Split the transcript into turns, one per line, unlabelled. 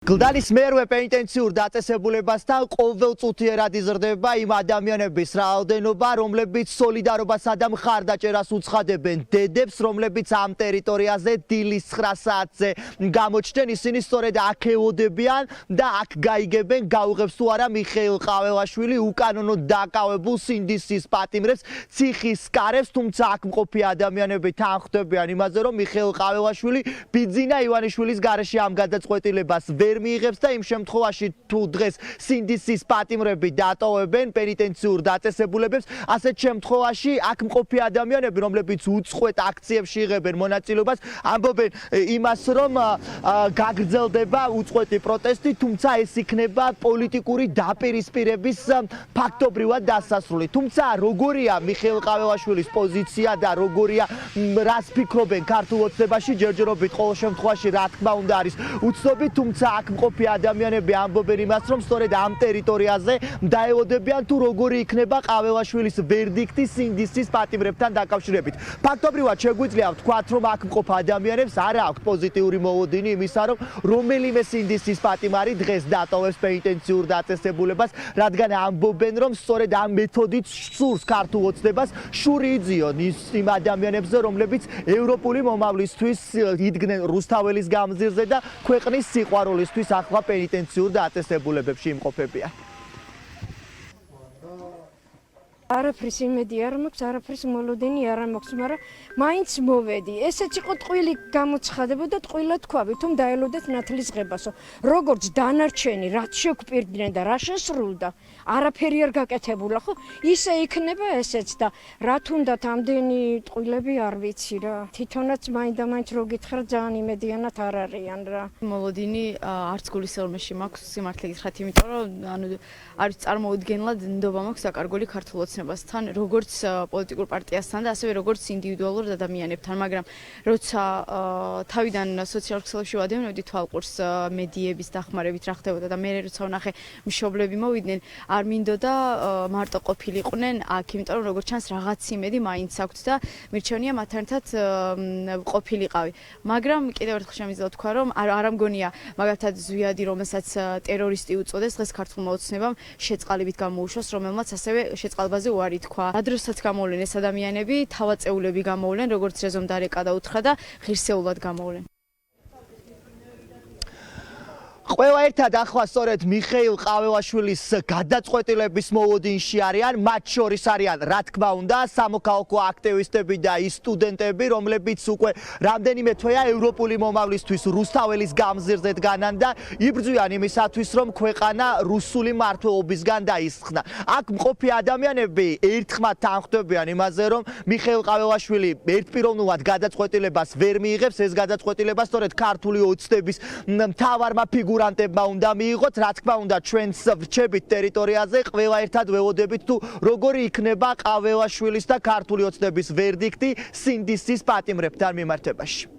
გლდანის მერვე პენიტენციურ დაწესებულებასთან ყოველწუთიერად იზრდება იმ ადამიანების რაოდენობა, რომლებიც სოლიდარობასა და მხარდაჭერას უცხადებენ დედებს, რომლებიც ამ ტერიტორიაზე დილის 9 საათზე გამოჩნდნენ. ისინი სწორედ აქ ეოდებიან და აქ გაიგებენ, გაუღებს თუ არა მიხეილ ყაველაშვილი უკანონოდ დაკავებულ სინდისის პატიმრებს, ციხის კარებს, თუმცა აქ მყოფი ადამიანები თანხმდებიან იმაზე, რომ მიხეილ ყაველაშვილი ბიძინა ივანიშვილის გარეშე ამ გადაწყვეტილებას ვერ მიიღებს და იმ შემთხვევაში თუ დღეს სინდისის პატიმრები დატოვებენ პენიტენციურ დაწესებულებებს, ასეთ შემთხვევაში აქ მყოფი ადამიანები, რომლებიც უწყვეტ აქციებში იღებენ მონაწილეობას, ამბობენ იმას, რომ გაგრძელდება უწყვეტი პროტესტი, თუმცა ეს იქნება პოლიტიკური დაპირისპირების ფაქტობრივად დასასრული. თუმცა როგორია მიხეილ ყაველაშვილის პოზიცია და როგორია რას ფიქრობენ ქართულ ოცნებაში, ჯერჯერობით ყოველ შემთხვევაში რა თქმა უნდა არის უცნობი, თუმცა აქ მყოფი ადამიანები ამბობენ იმას, რომ სწორედ ამ ტერიტორიაზე დაეოდებიან თუ როგორი იქნება ყაველაშვილის ვერდიქტი სინდისის პატიმრებთან დაკავშირებით. ფაქტობრივად შეგვიძლია ვთქვათ, რომ აქ მყოფ ადამიანებს არ აქვს პოზიტიური მოლოდინი იმისა, რომ რომელიმე სინდისის პატიმარი დღეს დატოვებს პენიტენციურ დაწესებულებას, რადგან ამბობენ, რომ სწორედ ამ მეთოდით სურს ქართულ ოცნებას შური იძიონ იმ ადამიანებზე, რომლებიც ევროპული მომავლისთვის იდგნენ რუსთაველის გამზირზე და ქვეყნის სიყვარულისთვის ახლა პენიტენციურ დაწესებულებებში იმყოფებიან.
არაფრის იმედი არ მაქვს, არაფრის მოლოდინი არ მაქვს, მაგრამ მაინც მოვედი. ესეც იყო ტყვილი გამოცხადებოდა, ტყვილა თქვავი, თუმ დაელოდეთ ნათლისღებასო. როგორც დანარჩენი, რაც შეგვპირდნენ და რა შესრულდა, არაფერი არ გაკეთებულა, ხო? ისე იქნება ესეც და რა თუნდათ ამდენი ტყვილები არ ვიცი რა. თვითონაც მაინდა-მაინც რო გითხრა, ძალიან იმედიანად არ არიან რა.
მოლოდინი არც გულისხმობაში მაქვს, სიმართლე გითხრათ, იმიტომ რომ ანუ არის წარმოუდგენლად ნდობა მაქვს საკარგული ქართულ ოცნებასთან, როგორც პოლიტიკურ პარტიასთან და ასევე როგორც ინდივიდუალურ ადამიანებთან, მაგრამ როცა თავიდან სოციალურ ქსელებში ვადევნებდი თვალყურს მედიების დახმარებით რა ხდებოდა და მე როცა ვნახე მშობლები მოვიდნენ, არ მინდოდა მარტო ყოფილიყვნენ აქ, იმიტომ რომ როგორც ჩანს რაღაც იმედი მაინც აქვთ და მირჩევნია მათთან ერთად ყოფილიყავი. მაგრამ კიდევ ერთხელ შემიძლია ვთქვა, რომ არ მგონია მაგალითად ზვიადი, რომელსაც ტერორისტი უწოდეს, დღეს ქართულმა ოცნებამ შეწყალებით გამოუშვას, რომელმაც ასევე შეწყალბაზე უარი თქვა. ადროსაც გამოვლენ ეს ადამიანები, თავაწეულები გამოვლენ, როგორც რეზომ დარეკა და უთხრა და ღირსეულად გამოვლენ.
ყველა ერთად ახლა სწორედ მიხეილ ყაველაშვილის გადაწყვეტილების მოლოდინში არიან, მათ შორის არიან, რა თქმა უნდა, სამოქალაქო აქტივისტები და ის სტუდენტები, რომლებიც უკვე რამდენიმე თვეა ევროპული მომავლისთვის რუსთაველის გამზირზე დგანან და იბრძვიან იმისათვის, რომ ქვეყანა რუსული მმართველობისგან დაისხნა. აქ მყოფი ადამიანები ერთხმად თანხმდებიან იმაზე, რომ მიხეილ ყაველაშვილი ერთპიროვნულად გადაწყვეტილებას ვერ მიიღებს, ეს გადაწყვეტილება სწორედ ქართული ოცნების მთავარმა ფიგურამ უნდა მიიღოთ, რა თქმა უნდა, ჩვენს ვრჩებით ტერიტორიაზე ყველა ერთად ველოდებით თუ როგორი იქნება ყაველაშვილის და ქართული ოცნების ვერდიქტი სინდისის პატიმრებთან მიმართებაში.